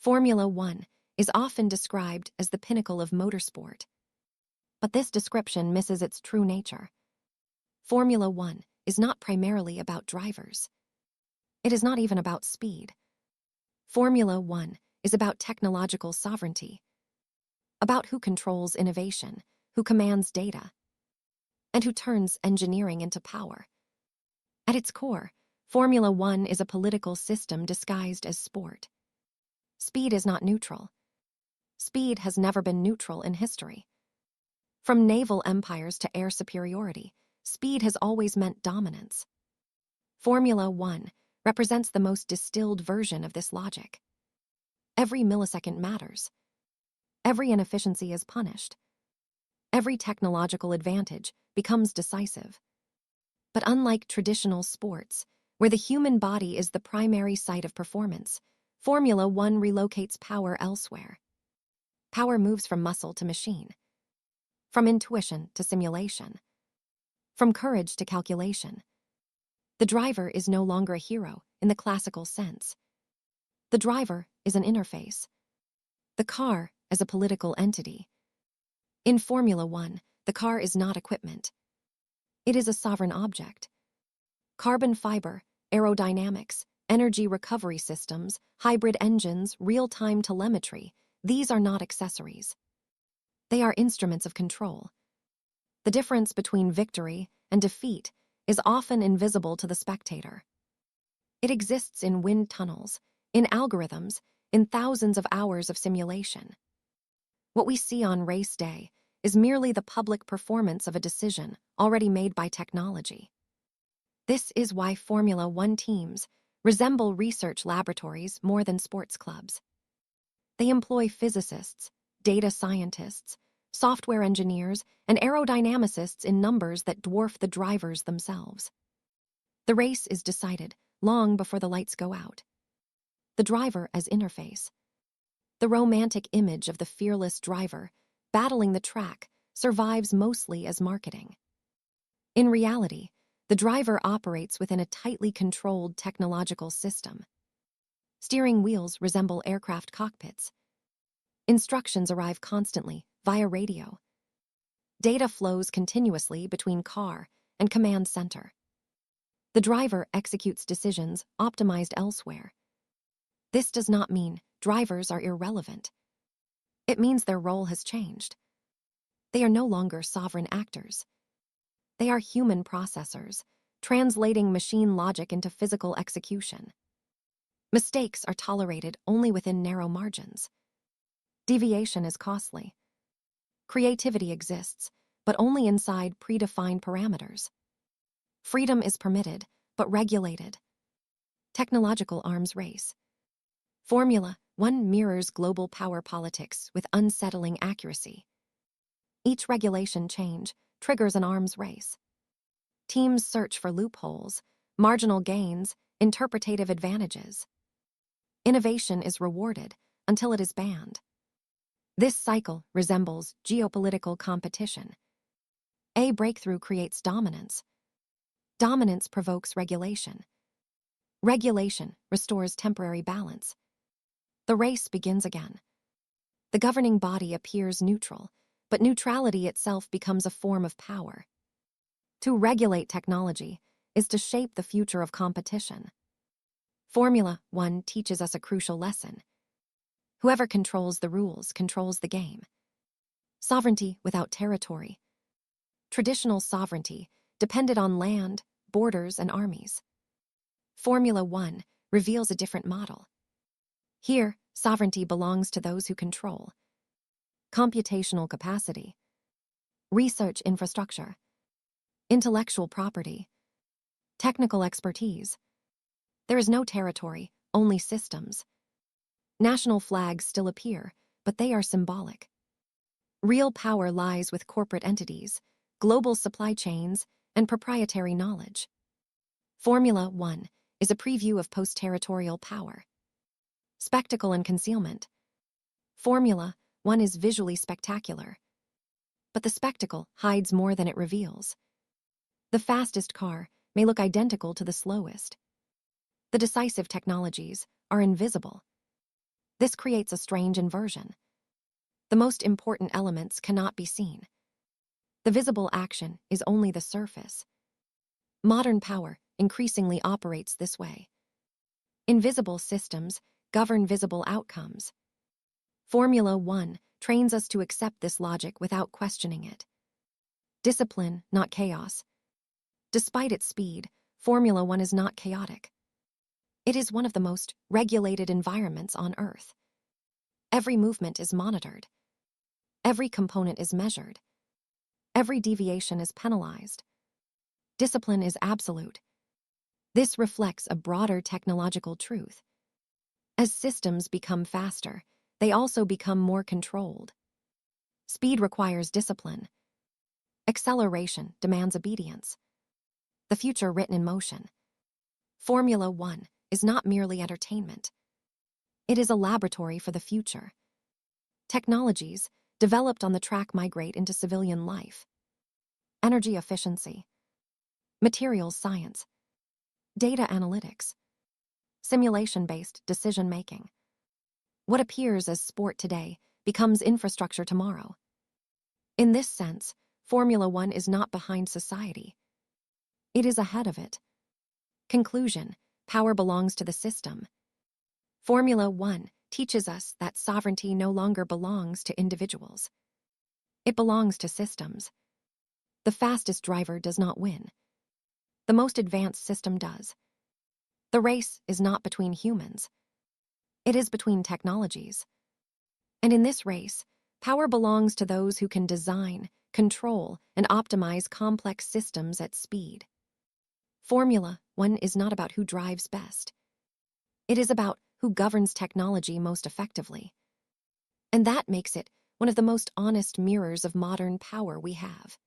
Formula One is often described as the pinnacle of motorsport. But this description misses its true nature. Formula One is not primarily about drivers. It is not even about speed. Formula One is about technological sovereignty, about who controls innovation, who commands data, and who turns engineering into power. At its core, Formula One is a political system disguised as sport. Speed is not neutral. Speed has never been neutral in history. From naval empires to air superiority, speed has always meant dominance. Formula One represents the most distilled version of this logic. Every millisecond matters. Every inefficiency is punished. Every technological advantage becomes decisive. But unlike traditional sports, where the human body is the primary site of performance, Formula One relocates power elsewhere. Power moves from muscle to machine, from intuition to simulation, from courage to calculation. The driver is no longer a hero in the classical sense. The driver is an interface. The car is a political entity. In Formula One, the car is not equipment. It is a sovereign object. Carbon fiber, aerodynamics, energy recovery systems, hybrid engines, real-time telemetry, these are not accessories. They are instruments of control. The difference between victory and defeat is often invisible to the spectator. It exists in wind tunnels, in algorithms, in thousands of hours of simulation. What we see on race day is merely the public performance of a decision already made by technology. This is why Formula One teams resemble research laboratories more than sports clubs. They employ physicists, data scientists, software engineers, and aerodynamicists in numbers that dwarf the drivers themselves. The race is decided long before the lights go out. The driver as interface. The romantic image of the fearless driver battling the track survives mostly as marketing. In reality, the driver operates within a tightly controlled technological system. Steering wheels resemble aircraft cockpits. Instructions arrive constantly via radio. Data flows continuously between car and command center. The driver executes decisions optimized elsewhere. This does not mean drivers are irrelevant. It means their role has changed. They are no longer sovereign actors. They are human processors, translating machine logic into physical execution. Mistakes are tolerated only within narrow margins. Deviation is costly. Creativity exists, but only inside predefined parameters. Freedom is permitted, but regulated. Technological arms race. Formula One mirrors global power politics with unsettling accuracy. Each regulation change triggers an arms race. Teams search for loopholes, marginal gains, interpretative advantages. Innovation is rewarded until it is banned. This cycle resembles geopolitical competition. A breakthrough creates dominance. Dominance provokes regulation. Regulation restores temporary balance. The race begins again. The governing body appears neutral, but neutrality itself becomes a form of power. To regulate technology is to shape the future of competition. Formula One teaches us a crucial lesson. Whoever controls the rules controls the game. Sovereignty without territory. Traditional sovereignty depended on land, borders, and armies. Formula One reveals a different model. Here, sovereignty belongs to those who control. Computational capacity, research infrastructure, intellectual property, technical expertise. There is no territory, only systems. National flags still appear, but they are symbolic. Real power lies with corporate entities, global supply chains, and proprietary knowledge. Formula One is a preview of post-territorial power. Spectacle and concealment. Formula One is visually spectacular, but the spectacle hides more than it reveals. The fastest car may look identical to the slowest. The decisive technologies are invisible. This creates a strange inversion. The most important elements cannot be seen. The visible action is only the surface. Modern power increasingly operates this way. Invisible systems govern visible outcomes. Formula One trains us to accept this logic without questioning it. Discipline, not chaos. Despite its speed, Formula One is not chaotic. It is one of the most regulated environments on Earth. Every movement is monitored. Every component is measured. Every deviation is penalized. Discipline is absolute. This reflects a broader technological truth. As systems become faster, they also become more controlled. Speed requires discipline. Acceleration demands obedience. The future written in motion. Formula One is not merely entertainment. It is a laboratory for the future. Technologies developed on the track migrate into civilian life. Energy efficiency, materials science, data analytics, simulation-based decision-making. What appears as sport today becomes infrastructure tomorrow. In this sense, Formula One is not behind society. It is ahead of it. Conclusion: power belongs to the system. Formula One teaches us that sovereignty no longer belongs to individuals. It belongs to systems. The fastest driver does not win. The most advanced system does. The race is not between humans. It is between technologies. And in this race, power belongs to those who can design, control, and optimize complex systems at speed. Formula One is not about who drives best. It is about who governs technology most effectively. And that makes it one of the most honest mirrors of modern power we have.